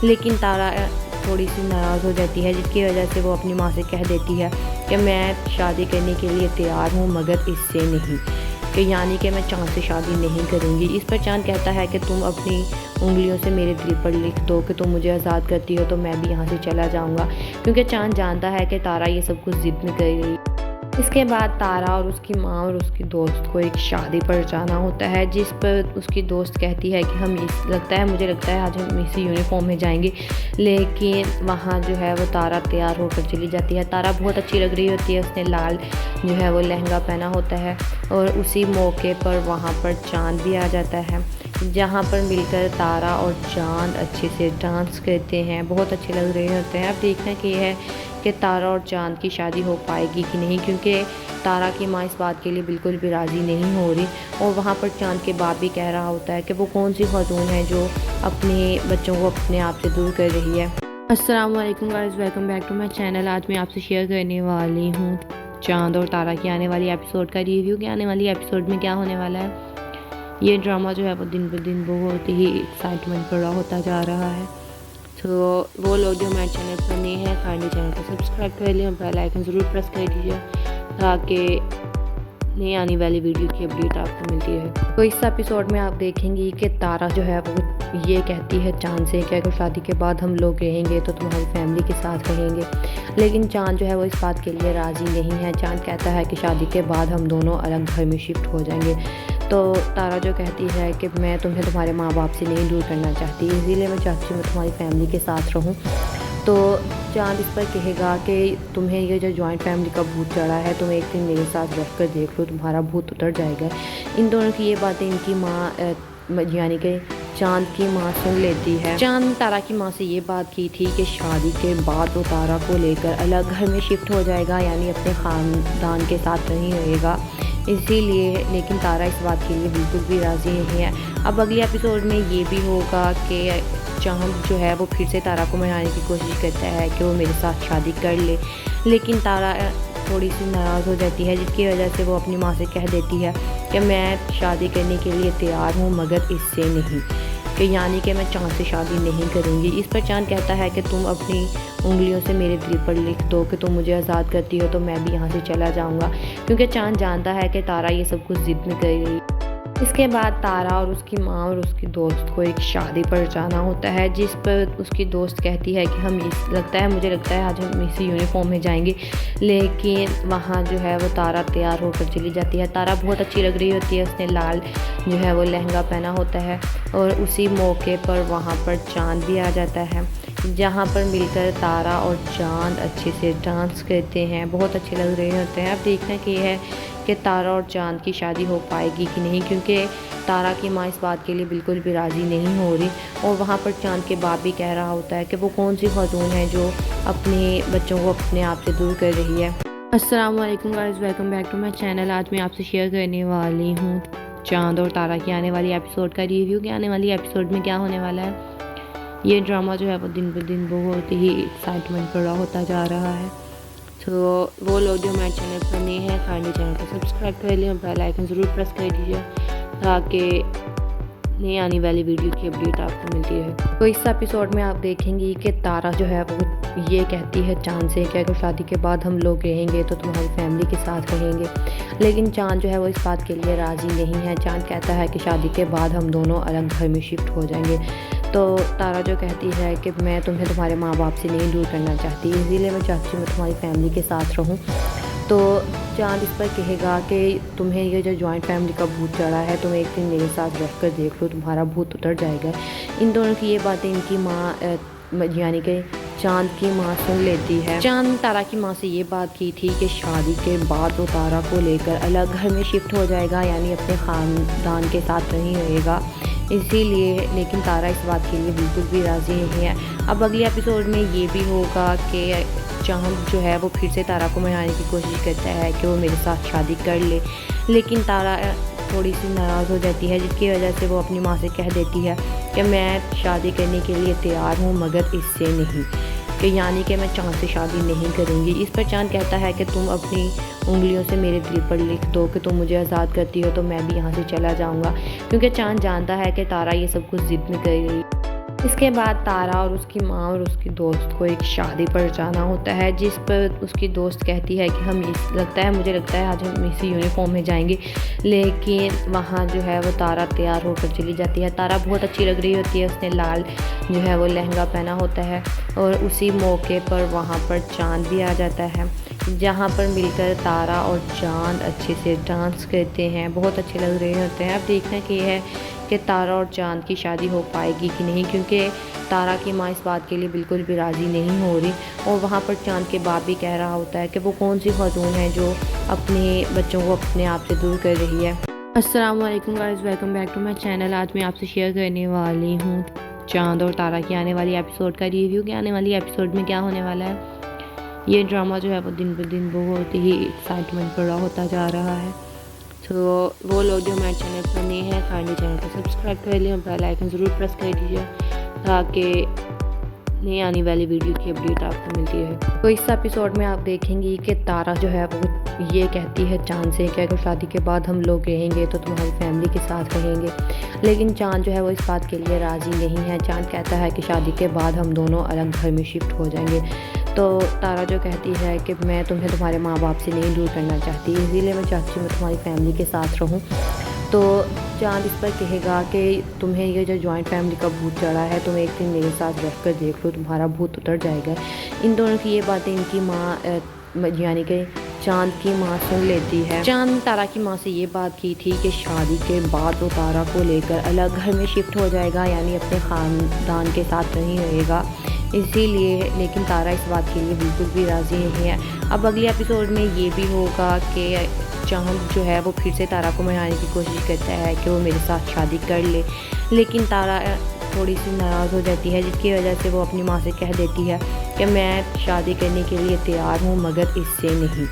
लेकिन तारा थोड़ी सी नाराज़ हो जाती है, जिसकी वजह से वो अपनी माँ से कह देती है कि मैं शादी करने के लिए तैयार हूँ मगर इससे नहीं, कि यानी कि मैं चांद से शादी नहीं करूँगी। इस पर चांद कहता है कि तुम अपनी उंगलियों से मेरे दिल पर लिख दो कि तुम मुझे आज़ाद करती हो तो मैं भी यहाँ से चला जाऊँगा, क्योंकि चांद जानता है कि तारा ये सब कुछ ज़िद में करेगी। इसके बाद तारा और उसकी माँ और उसकी दोस्त को एक शादी पर जाना होता है, जिस पर उसकी दोस्त कहती है कि मुझे लगता है आज हम इसी यूनिफॉर्म में जाएंगे, लेकिन वहाँ जो है वो तारा तैयार होकर चली जाती है। तारा बहुत अच्छी लग रही होती है, उसने लाल जो है वो लहंगा पहना होता है और उसी मौके पर वहाँ पर चांद भी आ जाता है, जहाँ पर मिलकर तारा और चांद अच्छे से डांस करते हैं, बहुत अच्छे लग रहे होते हैं। अब देखना कि है कि तारा और चांद की शादी हो पाएगी कि नहीं, क्योंकि तारा की माँ इस बात के लिए बिल्कुल भी राज़ी नहीं हो रही और वहाँ पर चांद के बाप भी कह रहा होता है कि वो कौन सी खातून है जो अपने बच्चों को अपने आप से दूर कर रही है। अस्सलाम वालेकुम guys, welcome back to my channel. आज मैं आपसे शेयर करने वाली हूँ चांद और तारा की आने वाली एपिसोड का रिव्यू कि आने वाली एपिसोड में क्या होने वाला है। ये ड्रामा जो है वो दिन ब दिन बहुत ही एक्साइटमेंट बड़ा होता जा रहा है। तो वो लोग जो हमारे चैनल पर नए हैं काइंडली चैनल को सब्सक्राइब कर लें और बेल आइकन ज़रूर प्रेस कर दीजिए ताकि नई आने वाली वीडियो की अपडेट आपको मिलती है। तो इस एपिसोड में आप देखेंगी कि तारा जो है वो ये कहती है चांद से कि अगर शादी के बाद हम लोग रहेंगे तो तुम्हारी फैमिली के साथ रहेंगे, लेकिन चांद जो है वो इस बात के लिए राज़ी नहीं है। चांद कहता है कि शादी के बाद हम दोनों अलग घर में शिफ्ट हो जाएंगे। तो तारा जो कहती है कि मैं तुम्हें तुम्हारे माँ बाप से नहीं दूर करना चाहती, इसीलिए मैं चाहती हूँ मैं तुम्हारी फैमिली के साथ रहूँ। तो चांद इस पर कहेगा कि तुम्हें ये जो जॉइंट फैमिली का भूत चढ़ा है, तुम एक दिन मेरे साथ रह कर देख लो, तुम्हारा भूत उतर जाएगा। इन दोनों की ये बातें इनकी माँ यानी कि चांद की माँ सुन लेती है। चांद ने तारा की माँ से ये बात की थी कि शादी के बाद वो तारा को लेकर अलग घर में शिफ्ट हो जाएगा, यानी अपने ख़ानदान के साथ नहीं रहेगा। इसीलिए लेकिन तारा इस बात के लिए बिल्कुल भी राज़ी नहीं है। अब अगले एपिसोड में ये भी होगा कि चांद जो है वो फिर से तारा को मनाने की कोशिश करता है कि वो मेरे साथ शादी कर ले, लेकिन तारा थोड़ी सी नाराज़ हो जाती है, जिसकी वजह से वो अपनी माँ से कह देती है कि मैं शादी करने के लिए तैयार हूँ मगर इससे नहीं, कि यानी कि मैं चांद से शादी नहीं करूँगी। इस पर चांद कहता है कि तुम अपनी उंगलियों से मेरे दिल पर लिख दो कि तुम मुझे आज़ाद करती हो तो मैं भी यहाँ से चला जाऊँगा, क्योंकि चांद जानता है कि तारा ये सब कुछ ज़िद में कर रही है। इसके बाद तारा और उसकी माँ और उसकी दोस्त को एक शादी पर जाना होता है, जिस पर उसकी दोस्त कहती है कि मुझे लगता है आज हम इसी यूनिफॉर्म में जाएंगे, लेकिन वहाँ जो है वो तारा तैयार होकर चली जाती है। तारा बहुत अच्छी लग रही होती है, उसने लाल जो है वो लहंगा पहना होता है और उसी मौके पर वहाँ पर चांद भी आ जाता है, जहाँ पर मिलकर तारा और चांद अच्छे से डांस करते हैं, बहुत अच्छे लग रहे होते हैं। अब देखना कि है कि तारा और चांद की शादी हो पाएगी कि नहीं, क्योंकि तारा की माँ इस बात के लिए बिल्कुल भी राज़ी नहीं हो रही और वहाँ पर चांद के बाप भी कह रहा होता है कि वो कौन सी खातून है जो अपने बच्चों को अपने आप से दूर कर रही है। अस्सलाम वालेकुम guys, welcome back to my channel. आज मैं आपसे शेयर करने वाली हूँ चांद और तारा की आने वाली एपिसोड का रिव्यू कि आने वाली एपिसोड में क्या होने वाला है। ये ड्रामा जो है वो दिन ब दिन बहुत ही एक्साइटमेंट बड़ा होता जा रहा है। तो वो लोग जो हमारे चैनल पर नए हैं काइंडली चैनल को सब्सक्राइब कर लें और बेल आइकन ज़रूर प्रेस कर दीजिए ताकि नई आने वाली वीडियो की अपडेट आपको मिलती है। तो इस एपिसोड में आप देखेंगी कि तारा जो है वो ये कहती है चांद से कि अगर शादी के बाद हम लोग रहेंगे तो तुम्हारी फैमिली के साथ रहेंगे, लेकिन चांद जो है वो इस बात के लिए राज़ी नहीं है। चांद कहता है कि शादी के बाद हम दोनों अलग घर में शिफ्ट हो जाएंगे। तो तारा जो कहती है कि मैं तुम्हें तुम्हारे माँ बाप से नहीं दूर करना चाहती, इसीलिए मैं चाहती हूँ मैं तुम्हारी फैमिली के साथ रहूँ। तो चांद इस पर कहेगा कि तुम्हें ये जो जॉइंट फैमिली का भूत चढ़ा है, तुम एक दिन मेरे साथ रह कर देख लो, तुम्हारा भूत उतर जाएगा। इन दोनों की ये बातें इनकी माँ यानी कि चांद की माँ सुन लेती है। चांद तारा की माँ से ये बात की थी कि शादी के बाद वो तारा को लेकर अलग घर में शिफ्ट हो जाएगा, यानी अपने ख़ानदान के साथ नहीं रहेगा, इसीलिए लेकिन तारा इस बात के लिए बिल्कुल भी राज़ी नहीं है। अब अगले एपिसोड में ये भी होगा कि चांद जो है वो फिर से तारा को मनाने की कोशिश करता है कि वो मेरे साथ शादी कर ले, लेकिन तारा थोड़ी सी नाराज़ हो जाती है, जिसकी वजह से वो अपनी माँ से कह देती है कि मैं शादी करने के लिए तैयार हूँ मगर इससे नहीं, कि यानी कि मैं चांद से शादी नहीं करूँगी। इस पर चांद कहता है कि तुम अपनी उंगलियों से मेरे दिल पर लिख दो कि तुम मुझे आज़ाद करती हो तो मैं भी यहाँ से चला जाऊँगा, क्योंकि चांद जानता है कि तारा ये सब कुछ ज़िद में कर रही है। इसके बाद तारा और उसकी माँ और उसकी दोस्त को एक शादी पर जाना होता है, जिस पर उसकी दोस्त कहती है कि मुझे लगता है आज हम इसी यूनिफॉर्म में जाएंगे, लेकिन वहाँ जो है वो तारा तैयार होकर चली जाती है। तारा बहुत अच्छी लग रही होती है, उसने लाल जो है वो लहंगा पहना होता है और उसी मौके पर वहाँ पर चांद भी आ जाता है, जहाँ पर मिलकर तारा और चांद अच्छे से डांस करते हैं, बहुत अच्छे लग रहे होते हैं। अब देखना कि है कि तारा और चांद की शादी हो पाएगी कि नहीं, क्योंकि तारा की माँ इस बात के लिए बिल्कुल भी राज़ी नहीं हो रही और वहाँ पर चांद के बाप भी कह रहा होता है कि वो कौन सी खातून है जो अपने बच्चों को अपने आप से दूर कर रही है। अस्सलाम वालेकुम guys, welcome back to my channel. आज मैं आपसे शेयर करने वाली हूँ चांद और तारा की आने वाली एपिसोड का रिव्यू कि आने वाली एपिसोड में क्या होने वाला है। ये ड्रामा जो है वो दिन ब दिन बहुत ही एक्साइटमेंट बड़ा होता जा रहा है। तो वो लोग जो हमारे चैनल पर नए हैं काइंडली चैनल को सब्सक्राइब कर लें और बेल आइकन ज़रूर प्रेस कर दीजिए ताकि नई आने वाली वीडियो की अपडेट आपको मिलती है। तो इस एपिसोड में आप देखेंगी कि तारा जो है वो ये कहती है चांद से कि अगर शादी के बाद हम लोग रहेंगे तो तुम्हारी फैमिली के साथ रहेंगे, लेकिन चांद जो है वो इस बात के लिए राज़ी नहीं है। चांद कहता है कि शादी के बाद हम दोनों अलग घर में शिफ्ट हो जाएंगे। तो तारा जो कहती है कि मैं तुम्हें तुम्हारे माँ बाप से नहीं दूर करना चाहती, इसीलिए मैं चाहती हूँ मैं तुम्हारी फैमिली के साथ रहूँ। तो चांद इस पर कहेगा कि तुम्हें ये जो जॉइंट फैमिली का भूत चढ़ा है, तुम एक दिन मेरे साथ रह कर देख लो, तुम्हारा भूत उतर जाएगा। इन दोनों की ये बातें इनकी माँ यानी कि चांद की माँ सुन लेती है। चांद तारा की माँ से ये बात की थी कि शादी के बाद वो तारा को लेकर अलग घर में शिफ्ट हो जाएगा, यानी अपने ख़ानदान के साथ नहीं रहेगा, इसीलिए लेकिन तारा इस बात के लिए बिल्कुल भी राज़ी नहीं है। अब अगले एपिसोड में ये भी होगा कि चांद जो है वो फिर से तारा को मनाने की कोशिश करता है कि वो मेरे साथ शादी कर ले, लेकिन तारा थोड़ी सी नाराज़ हो जाती है, जिसकी वजह से वो अपनी माँ से कह देती है कि मैं शादी करने के लिए तैयार हूँ मगर इससे नहीं,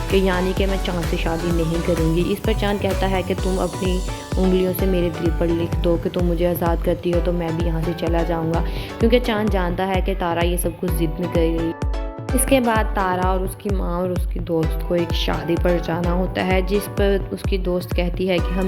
कि यानी कि मैं चाँद से शादी नहीं करूँगी। इस पर चाँद कहता है कि तुम अपनी उंगलियों से मेरे दिल पर लिख दो कि तुम मुझे आज़ाद करती हो तो मैं भी यहाँ से चला जाऊँगा, क्योंकि चाँद जानता है कि तारा ये सब कुछ ज़िद में कर रही। इसके बाद तारा और उसकी माँ और उसकी दोस्त को एक शादी पर जाना होता है, जिस पर उसकी दोस्त कहती है कि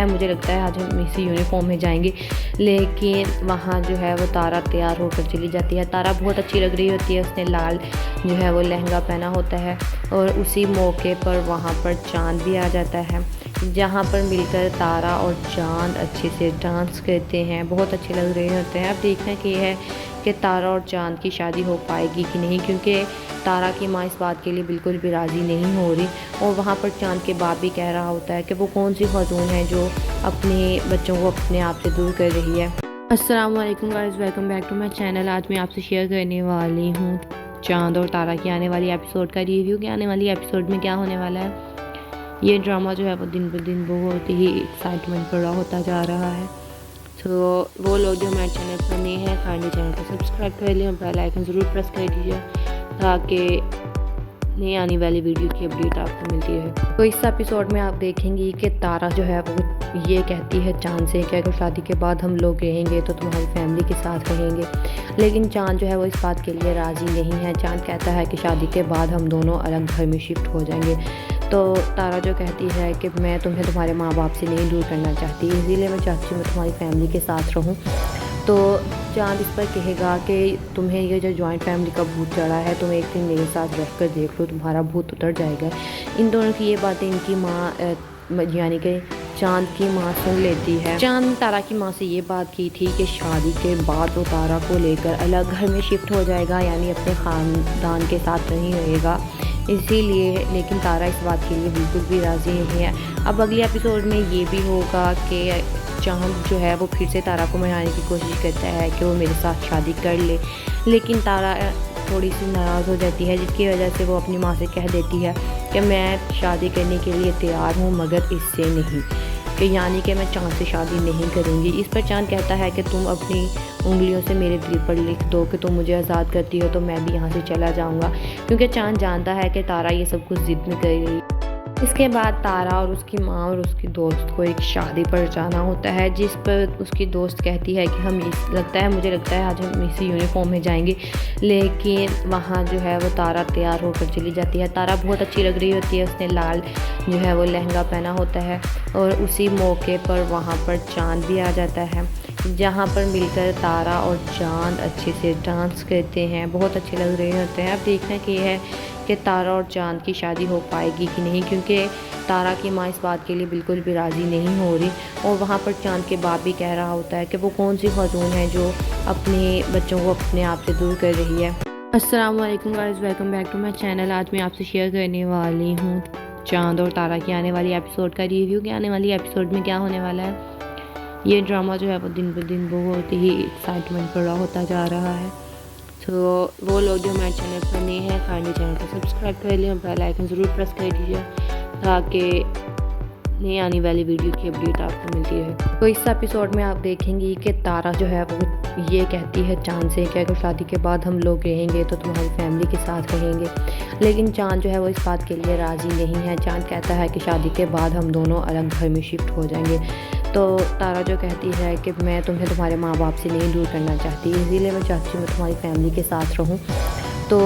मुझे लगता है आज हम इसी यूनिफॉर्म में जाएंगे। लेकिन वहाँ जो है वो तारा तैयार होकर चली जाती है। तारा बहुत अच्छी लग रही होती है, उसने लाल जो है वो लहंगा पहना होता है और उसी मौके पर वहाँ पर चाँद भी आ जाता है, जहाँ पर मिलकर तारा और चाँद अच्छे से डांस करते हैं, बहुत अच्छे लग रहे होते हैं। अब देखना कि है कि तारा और चाँद की शादी हो पाएगी कि नहीं, क्योंकि तारा की माँ इस बात के लिए बिल्कुल भी राज़ी नहीं हो रही और वहाँ पर चाँद के बाप भी कह रहा होता है कि वो कौन सी खातून है जो अपने बच्चों को अपने आप से दूर कर रही है। अस्सलाम वालेकुम guys, welcome back to my channel. आज मैं आपसे शेयर करने वाली हूँ चाँद और तारा की आने वाली एपिसोड का रिव्यू कि आने वाली एपिसोड में क्या होने वाला है। ये ड्रामा जो है वो दिन ब दिन बहुत ही एक्साइटमेंट बड़ा होता जा रहा है। तो वो लोग जो हमारे चैनल पर नए हैं काइंडली चैनल को सब्सक्राइब कर लें और बेल आइकन ज़रूर प्रेस कर दीजिए ताकि नई आने वाली वीडियो की अपडेट आपको मिलती है। तो इस एपिसोड में आप देखेंगी कि तारा जो है वो ये कहती है चाँद से कि अगर शादी के बाद हम लोग रहेंगे तो तुम्हारी फैमिली के साथ रहेंगे, लेकिन चाँद जो है वो इस बात के लिए राज़ी नहीं है। चाँद कहता है कि शादी के बाद हम दोनों अलग घर में शिफ्ट हो जाएंगे। तो तारा जो कहती है कि मैं तुम्हें तुम्हारे माँ बाप से नहीं दूर करना चाहती, इसीलिए मैं चाहती हूँ मैं तुम्हारी फैमिली के साथ रहूँ। तो चाँद इस पर कहेगा कि तुम्हें ये जो जॉइंट फैमिली का भूत चढ़ा है, तुम एक दिन मेरे साथ रह कर देख लो, तुम्हारा भूत उतर जाएगा। इन दोनों की ये बातें इनकी माँ यानी कि चाँद की माँ सुन लेती है। चाँद ने तारा की माँ से ये बात की थी कि शादी के बाद वो तारा को लेकर अलग घर में शिफ्ट हो जाएगा, यानी अपने ख़ानदान के साथ नहीं रहेगा, इसीलिए। लेकिन तारा इस बात के लिए बिल्कुल भी राज़ी नहीं है। अब अगले एपिसोड में ये भी होगा कि चाँद जो है वो फिर से तारा को मनाने की कोशिश करता है कि वो मेरे साथ शादी कर ले, लेकिन तारा थोड़ी सी नाराज़ हो जाती है, जिसकी वजह से वो अपनी माँ से कह देती है कि मैं शादी करने के लिए तैयार हूँ मगर इससे नहीं, कि यानी कि मैं चाँद से शादी नहीं करूँगी। इस पर चाँद कहता है कि तुम अपनी उंगलियों से मेरे दिल पर लिख दो कि तुम मुझे आज़ाद करती हो तो मैं भी यहाँ से चला जाऊँगा, क्योंकि चाँद जानता है कि तारा ये सब कुछ ज़िद में कर रही। इसके बाद तारा और उसकी माँ और उसकी दोस्त को एक शादी पर जाना होता है, जिस पर उसकी दोस्त कहती है कि मुझे लगता है आज हम इसी यूनिफॉर्म में जाएंगे। लेकिन वहाँ जो है वो तारा तैयार होकर चली जाती है। तारा बहुत अच्छी लग रही होती है, उसने लाल जो है वो लहंगा पहना होता है और उसी मौके पर वहाँ पर चाँद भी आ जाता है, जहाँ पर मिलकर तारा और चाँद अच्छे से डांस करते हैं, बहुत अच्छे लग रहे होते हैं। अब देखना कि है कि तारा और चाँद की शादी हो पाएगी कि नहीं, क्योंकि तारा की माँ इस बात के लिए बिल्कुल भी राज़ी नहीं हो रही और वहाँ पर चाँद के बाप भी कह रहा होता है कि वो कौन सी खातून है जो अपने बच्चों को अपने आप से दूर कर रही है। अस्सलाम वालेकुम guys, welcome back to my channel. आज मैं आपसे शेयर करने वाली हूँ चाँद और तारा की आने वाली एपिसोड का रिव्यू कि आने वाली एपिसोड में क्या होने वाला है। ये ड्रामा जो है वो दिन ब दिन बहुत ही एक्साइटमेंट बड़ा होता जा रहा है। तो वो लोग जो हमारे चैनल पर नए हैं काइंडली चैनल को सब्सक्राइब कर लें और बेल आइकन ज़रूर प्रेस कर दीजिए ताकि नई आने वाली वीडियो की अपडेट आपको मिलती है। तो इस एपिसोड में आप देखेंगी कि तारा जो है वो ये कहती है चाँद से कि अगर शादी के बाद हम लोग रहेंगे तो तुम्हारी फैमिली के साथ रहेंगे, लेकिन चाँद जो है वो इस बात के लिए राज़ी नहीं है। चाँद कहता है कि शादी के बाद हम दोनों अलग घर में शिफ्ट हो जाएंगे। तो तारा जो कहती है कि मैं तुम्हें तुम्हारे माँ बाप से नहीं दूर करना चाहती, इसीलिए मैं चाहती हूँ मैं तुम्हारी फैमिली के साथ रहूँ। तो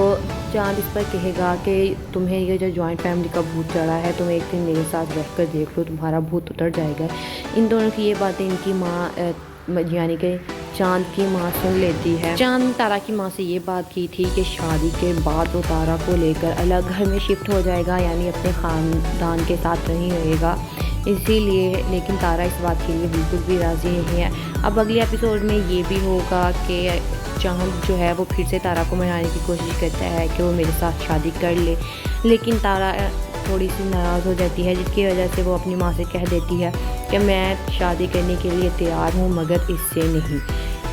चाँद इस पर कहेगा कि तुम्हें ये जो जॉइंट फैमिली का भूत चढ़ा है, तुम एक दिन मेरे साथ रह कर देख लो, तुम्हारा भूत उतर जाएगा। इन दोनों की ये बातें इनकी माँ यानी कि चाँद की माँ सुन लेती है। चाँद ने तारा की माँ से ये बात की थी कि शादी के बाद वो तारा को लेकर अलग घर में शिफ्ट हो जाएगा, यानी अपने ख़ानदान के साथ नहीं रहेगा, इसीलिए। लेकिन तारा इस बात के लिए बिल्कुल भी राज़ी नहीं है। अब अगले एपिसोड में ये भी होगा कि चाँद जो है वो फिर से तारा को मनाने की कोशिश करता है कि वो मेरे साथ शादी कर ले, लेकिन तारा थोड़ी सी नाराज़ हो जाती है, जिसकी वजह से वो अपनी माँ से कह देती है कि मैं शादी करने के लिए तैयार हूँ मगर इससे नहीं,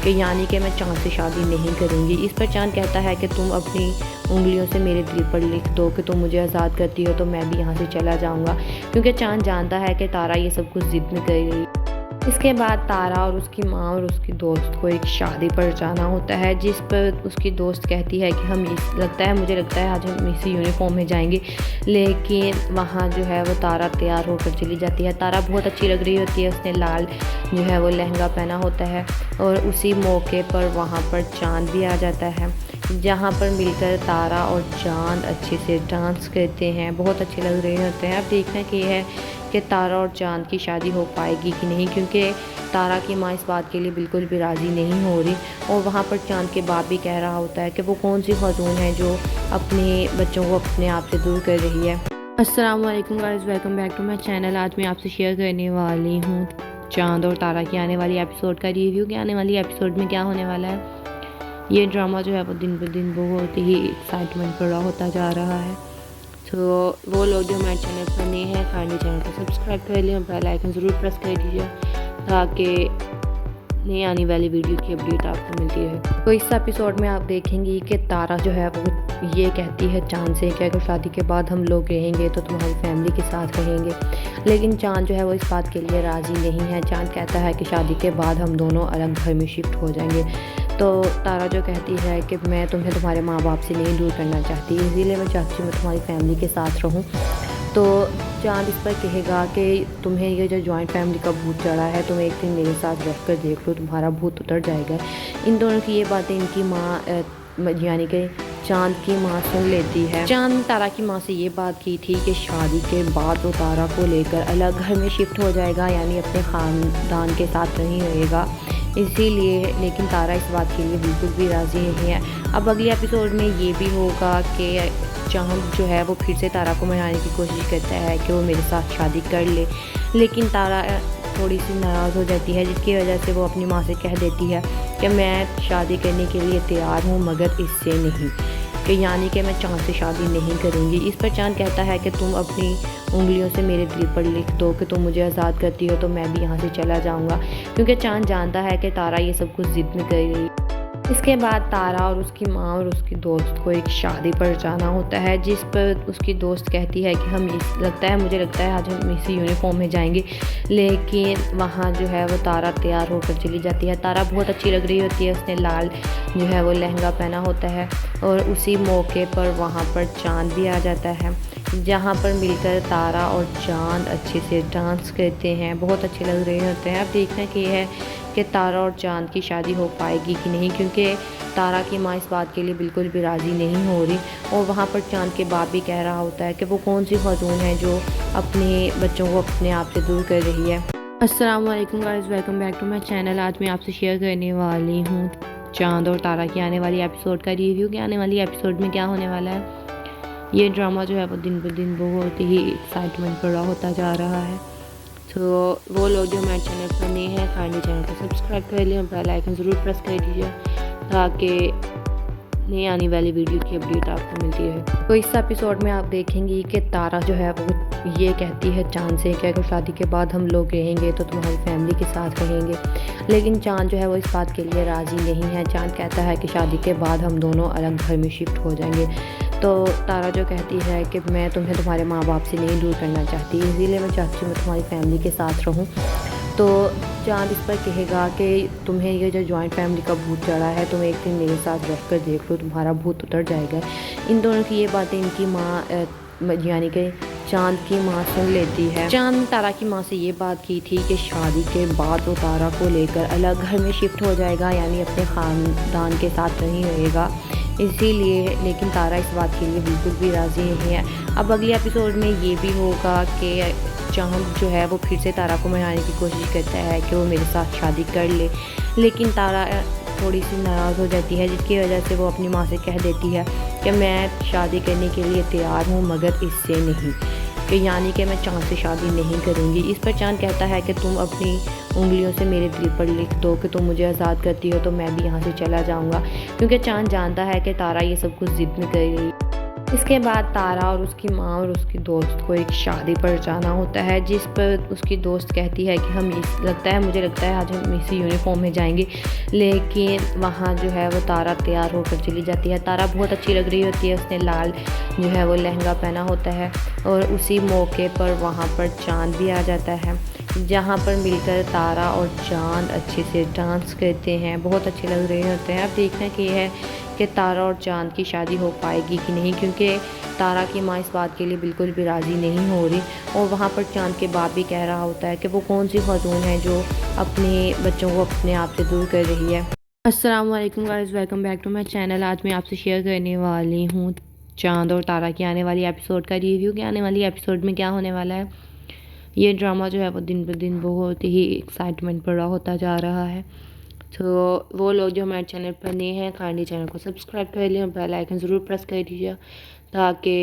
कि यानी कि मैं चाँद से शादी नहीं करूँगी। इस पर चाँद कहता है कि तुम अपनी उंगलियों से मेरे दिल पर लिख दो कि तुम मुझे आज़ाद करती हो तो मैं भी यहाँ से चला जाऊँगा, क्योंकि चाँद जानता है कि तारा ये सब कुछ ज़िद में कर रही। इसके बाद तारा और उसकी माँ और उसकी दोस्त को एक शादी पर जाना होता है, जिस पर उसकी दोस्त कहती है कि मुझे लगता है आज हम इसी यूनिफॉर्म में जाएंगे। लेकिन वहाँ जो है वो तारा तैयार होकर चली जाती है। तारा बहुत अच्छी लग रही होती है, उसने लाल जो है वो लहंगा पहना होता है और उसी मौके पर वहाँ पर चाँद भी आ जाता है, जहाँ पर मिलकर तारा और चाँद अच्छे से डांस करते हैं। बहुत अच्छे लग रहे होते हैं। अब देखना कि है कि तारा और चाँद की शादी हो पाएगी कि नहीं, क्योंकि तारा की माँ इस बात के लिए बिल्कुल भी राज़ी नहीं हो रही। और वहाँ पर चाँद के बाप भी कह रहा होता है कि वो कौन सी खातून है जो अपने बच्चों को अपने आप से दूर कर रही है। अस्सलाम वालेकुम guys, welcome back to my channel. आज मैं आपसे शेयर करने वाली हूँ चाँद और तारा की आने वाली एपिसोड का रिव्यू कि आने वाली एपिसोड में क्या होने वाला है। ये ड्रामा जो है वो दिन ब दिन बहुत ही एक्साइटमेंट बड़ा होता जा रहा है। तो वो लोग जो हमारे चैनल पर नए हैं, काइंडली चैनल को सब्सक्राइब कर लें और बेल आइकन ज़रूर प्रेस कर दीजिए ताकि नई आने वाली वीडियो की अपडेट आपको मिलती है। तो इस एपिसोड में आप देखेंगी कि तारा जो है वो ये कहती है चाँद से कि अगर शादी के बाद हम लोग रहेंगे तो तुम्हारी फैमिली के साथ रहेंगे। लेकिन चाँद जो है वो इस बात के लिए राज़ी नहीं है। चाँद कहता है कि शादी के बाद हम दोनों अलग घर में शिफ्ट हो जाएंगे। तो तारा जो कहती है कि मैं तुम्हें तुम्हारे माँ बाप से नहीं दूर करना चाहती, इसीलिए मैं चाहती हूँ मैं तुम्हारी फैमिली के साथ रहूँ। तो चाँद इस पर कहेगा कि तुम्हें ये जो जॉइंट फैमिली का भूत चढ़ा है, तुम एक दिन मेरे साथ रह कर देख लो, तुम्हारा भूत उतर जाएगा। इन दोनों की ये बातें इनकी माँ यानी कि चाँद की माँ सुन लेती है। चाँद ने तारा की माँ से ये बात की थी कि शादी के बाद वो तारा को लेकर अलग घर में शिफ्ट हो जाएगा, यानी अपने ख़ानदान के साथ नहीं रहेगा। इसीलिए लेकिन तारा इस बात के लिए बिल्कुल भी राज़ी नहीं है। अब अगले एपिसोड में ये भी होगा कि चाँद जो है वो फिर से तारा को मनाने की कोशिश करता है कि वो मेरे साथ शादी कर ले। लेकिन तारा थोड़ी सी नाराज़ हो जाती है, जिसकी वजह से वो अपनी माँ से कह देती है कि मैं शादी करने के लिए तैयार हूँ मगर इससे नहीं, कि यानी कि मैं चाँद से शादी नहीं करूँगी। इस पर चाँद कहता है कि तुम अपनी उंगलियों से मेरे दिल पर लिख दो कि तुम मुझे आज़ाद करती हो तो मैं भी यहाँ से चला जाऊँगा, क्योंकि चाँद जानता है कि तारा ये सब कुछ ज़िद में कर रही। इसके बाद तारा और उसकी माँ और उसकी दोस्त को एक शादी पर जाना होता है, जिस पर उसकी दोस्त कहती है कि मुझे लगता है आज हम इसी यूनिफॉर्म में जाएंगे। लेकिन वहाँ जो है वो तारा तैयार होकर चली जाती है। तारा बहुत अच्छी लग रही होती है, उसने लाल जो है वो लहंगा पहना होता है और उसी मौके पर वहाँ पर चाँद भी आ जाता है, जहाँ पर मिलकर तारा और चाँद अच्छे से डांस करते हैं। बहुत अच्छे लग रहे होते हैं। अब देखना कि है कि तारा और चाँद की शादी हो पाएगी कि नहीं, क्योंकि तारा की माँ इस बात के लिए बिल्कुल भी राज़ी नहीं हो रही। और वहाँ पर चाँद के बाप भी कह रहा होता है कि वो कौन सी खातून है जो अपने बच्चों को अपने आप से दूर कर रही है। अस्सलाम वालेकुम guys, welcome back to my channel. आज मैं आपसे शेयर करने वाली हूँ चाँद और तारा की आने वाली एपिसोड का रिव्यू कि आने वाली एपिसोड में क्या होने वाला है। ये ड्रामा जो है वो दिन ब दिन बहुत ही एक्साइटमेंट बड़ा होता जा रहा है। तो वो लोग जो हमारे चैनल पर नए हैं, काइंडली चैनल को सब्सक्राइब कर लें और बेल आइकन ज़रूर प्रेस कर दीजिए ताकि नई आने वाली वीडियो की अपडेट आपको मिलती है। तो इस एपिसोड में आप देखेंगी कि तारा जो है वो ये कहती है चाँद से कि अगर शादी के बाद हम लोग रहेंगे तो तुम्हारी फैमिली के साथ रहेंगे। लेकिन चाँद जो है वो इस बात के लिए राज़ी नहीं है। चाँद कहता है कि शादी के बाद हम दोनों अलग घर में शिफ्ट हो जाएंगे। तो तारा जो कहती है कि मैं तुम्हें तुम्हारे माँ बाप से नहीं दूर करना चाहती, इसीलिए मैं चाहती हूँ मैं तुम्हारी फैमिली के साथ रहूँ। तो चाँद इस पर कहेगा कि तुम्हें ये जो जॉइंट फैमिली का भूत चढ़ा है, तुम एक दिन मेरे साथ रह कर देख लो, तुम्हारा भूत उतर जाएगा। इन दोनों की ये बातें इनकी माँ यानी कि चाँद की माँ सुन लेती है। चाँद ने तारा की माँ से ये बात की थी कि शादी के बाद वो तारा को लेकर अलग घर में शिफ्ट हो जाएगा, यानी अपने ख़ानदान के साथ नहीं रहेगा। इसीलिए लेकिन तारा इस बात के लिए बिल्कुल भी राज़ी नहीं है। अब अगले एपिसोड में ये भी होगा कि चाँद जो है वो फिर से तारा को मनाने की कोशिश करता है कि वो मेरे साथ शादी कर ले। लेकिन तारा थोड़ी सी नाराज़ हो जाती है, जिसकी वजह से वो अपनी माँ से कह देती है कि मैं शादी करने के लिए तैयार हूँ मगर इससे नहीं, कि यानी कि मैं चाँद से शादी नहीं करूँगी। इस पर चाँद कहता है कि तुम अपनी उंगलियों से मेरे दिल पर लिख दो कि तुम मुझे आज़ाद करती हो तो मैं भी यहाँ से चला जाऊँगा, क्योंकि चाँद जानता है कि तारा ये सब कुछ ज़िद में कर रही। इसके बाद तारा और उसकी माँ और उसकी दोस्त को एक शादी पर जाना होता है, जिस पर उसकी दोस्त कहती है कि मुझे लगता है आज हम इसी यूनिफॉर्म में जाएंगे। लेकिन वहाँ जो है वो तारा तैयार होकर चली जाती है। तारा बहुत अच्छी लग रही होती है, उसने लाल जो है वो लहंगा पहना होता है और उसी मौके पर वहाँ पर चाँद भी आ जाता है, जहाँ पर मिलकर तारा और चाँद अच्छे से डांस करते हैं, बहुत अच्छे लग रहे होते हैं। अब देखना कि है कि तारा और चाँद की शादी हो पाएगी कि नहीं, क्योंकि तारा की माँ इस बात के लिए बिल्कुल भी राज़ी नहीं हो रही। और वहाँ पर चाँद के बाप भी कह रहा होता है कि वो कौन सी खातून है जो अपने बच्चों को अपने आप से दूर कर रही है। अस्सलाम वालेकुम guys, welcome back to my channel. आज मैं आपसे शेयर करने वाली हूँ चाँद और तारा की आने वाली एपिसोड का रिव्यू कि आने वाली एपिसोड में क्या होने वाला है। ये ड्रामा जो है वो दिन ब दिन बहुत ही एक्साइटमेंट बड़ा होता जा रहा है। तो वो लोग जो हमारे चैनल पर नए हैं, काइंडली चैनल को सब्सक्राइब कर लें और बेल आइकन ज़रूर प्रेस कर दीजिए ताकि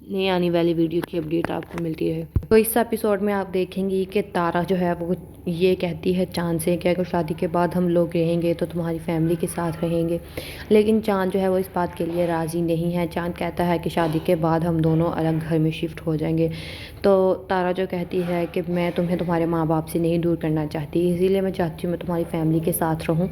नई आने वाली वीडियो की अपडेट आपको मिलती रहे। तो इस एपिसोड में आप देखेंगी कि तारा जो है वो ये कहती है चाँद से कि अगर शादी के बाद हम लोग रहेंगे तो तुम्हारी फैमिली के साथ रहेंगे, लेकिन चाँद जो है वो इस बात के लिए राज़ी नहीं है। चाँद कहता है कि शादी के बाद हम दोनों अलग घर में शिफ्ट हो जाएंगे। तो तारा जो कहती है कि मैं तुम्हें तुम्हारे माँ बाप से नहीं दूर करना चाहती, इसीलिए मैं चाहती हूँ मैं तुम्हारी फैमिली के साथ रहूँ।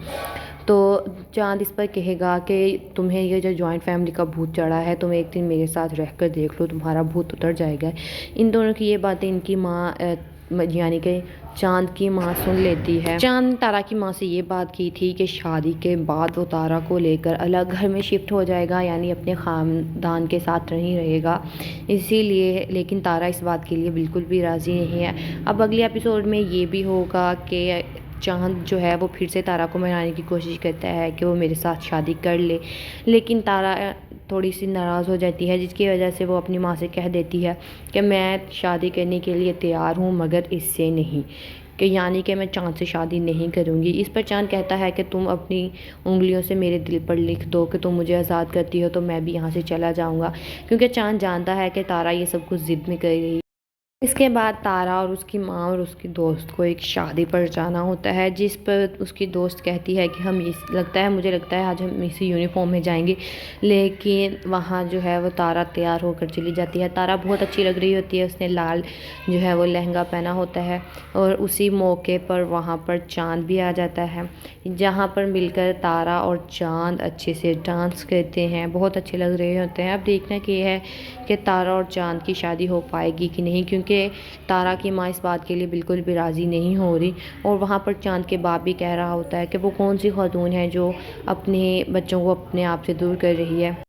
तो चाँद इस पर कहेगा कि तुम्हें ये जो जॉइंट फैमिली का भूत चढ़ा है, तुम एक दिन मेरे साथ रहकर देख लो, तुम्हारा भूत उतर जाएगा। इन दोनों की ये बातें इनकी माँ यानी कि चाँद की माँ सुन लेती है। चाँद ने तारा की माँ से ये बात की थी कि शादी के बाद वो तारा को लेकर अलग घर में शिफ्ट हो जाएगा, यानी अपने ख़ानदान के साथ नहीं रहेगा। इसीलिए लेकिन तारा इस बात के लिए बिल्कुल भी राज़ी नहीं है। अब अगले एपिसोड में ये भी होगा कि चाँद जो है वो फिर से तारा को मनाने की कोशिश करता है कि वो मेरे साथ शादी कर ले, लेकिन तारा थोड़ी सी नाराज़ हो जाती है, जिसकी वजह से वो अपनी माँ से कह देती है कि मैं शादी करने के लिए तैयार हूँ मगर इससे नहीं, कि यानी कि मैं चाँद से शादी नहीं करूँगी। इस पर चाँद कहता है कि तुम अपनी उंगलियों से मेरे दिल पर लिख दो कि तुम मुझे आज़ाद करती हो तो मैं भी यहाँ से चला जाऊँगा, क्योंकि चाँद जानता है कि तारा ये सब कुछ ज़िद में कर रही है। इसके बाद तारा और उसकी माँ और उसकी दोस्त को एक शादी पर जाना होता है, जिस पर उसकी दोस्त कहती है कि मुझे लगता है आज हम इसी यूनिफॉर्म में जाएंगे, लेकिन वहाँ जो है वो तारा तैयार होकर चली जाती है। तारा बहुत अच्छी लग रही होती है, उसने लाल जो है वो लहंगा पहना होता है और उसी मौके पर वहाँ पर चाँद भी आ जाता है, जहाँ पर मिलकर तारा और चाँद अच्छे से डांस करते हैं, बहुत अच्छे लग रहे होते हैं। अब देखना कि है कि तारा और चाँद की शादी हो पाएगी कि नहीं, क्योंकि तारा की माँ इस बात के लिए बिल्कुल भी राज़ी नहीं हो रही। और वहाँ पर चाँद के बाप भी कह रहा होता है कि वो कौन सी खातून है जो अपने बच्चों को अपने आप से दूर कर रही है।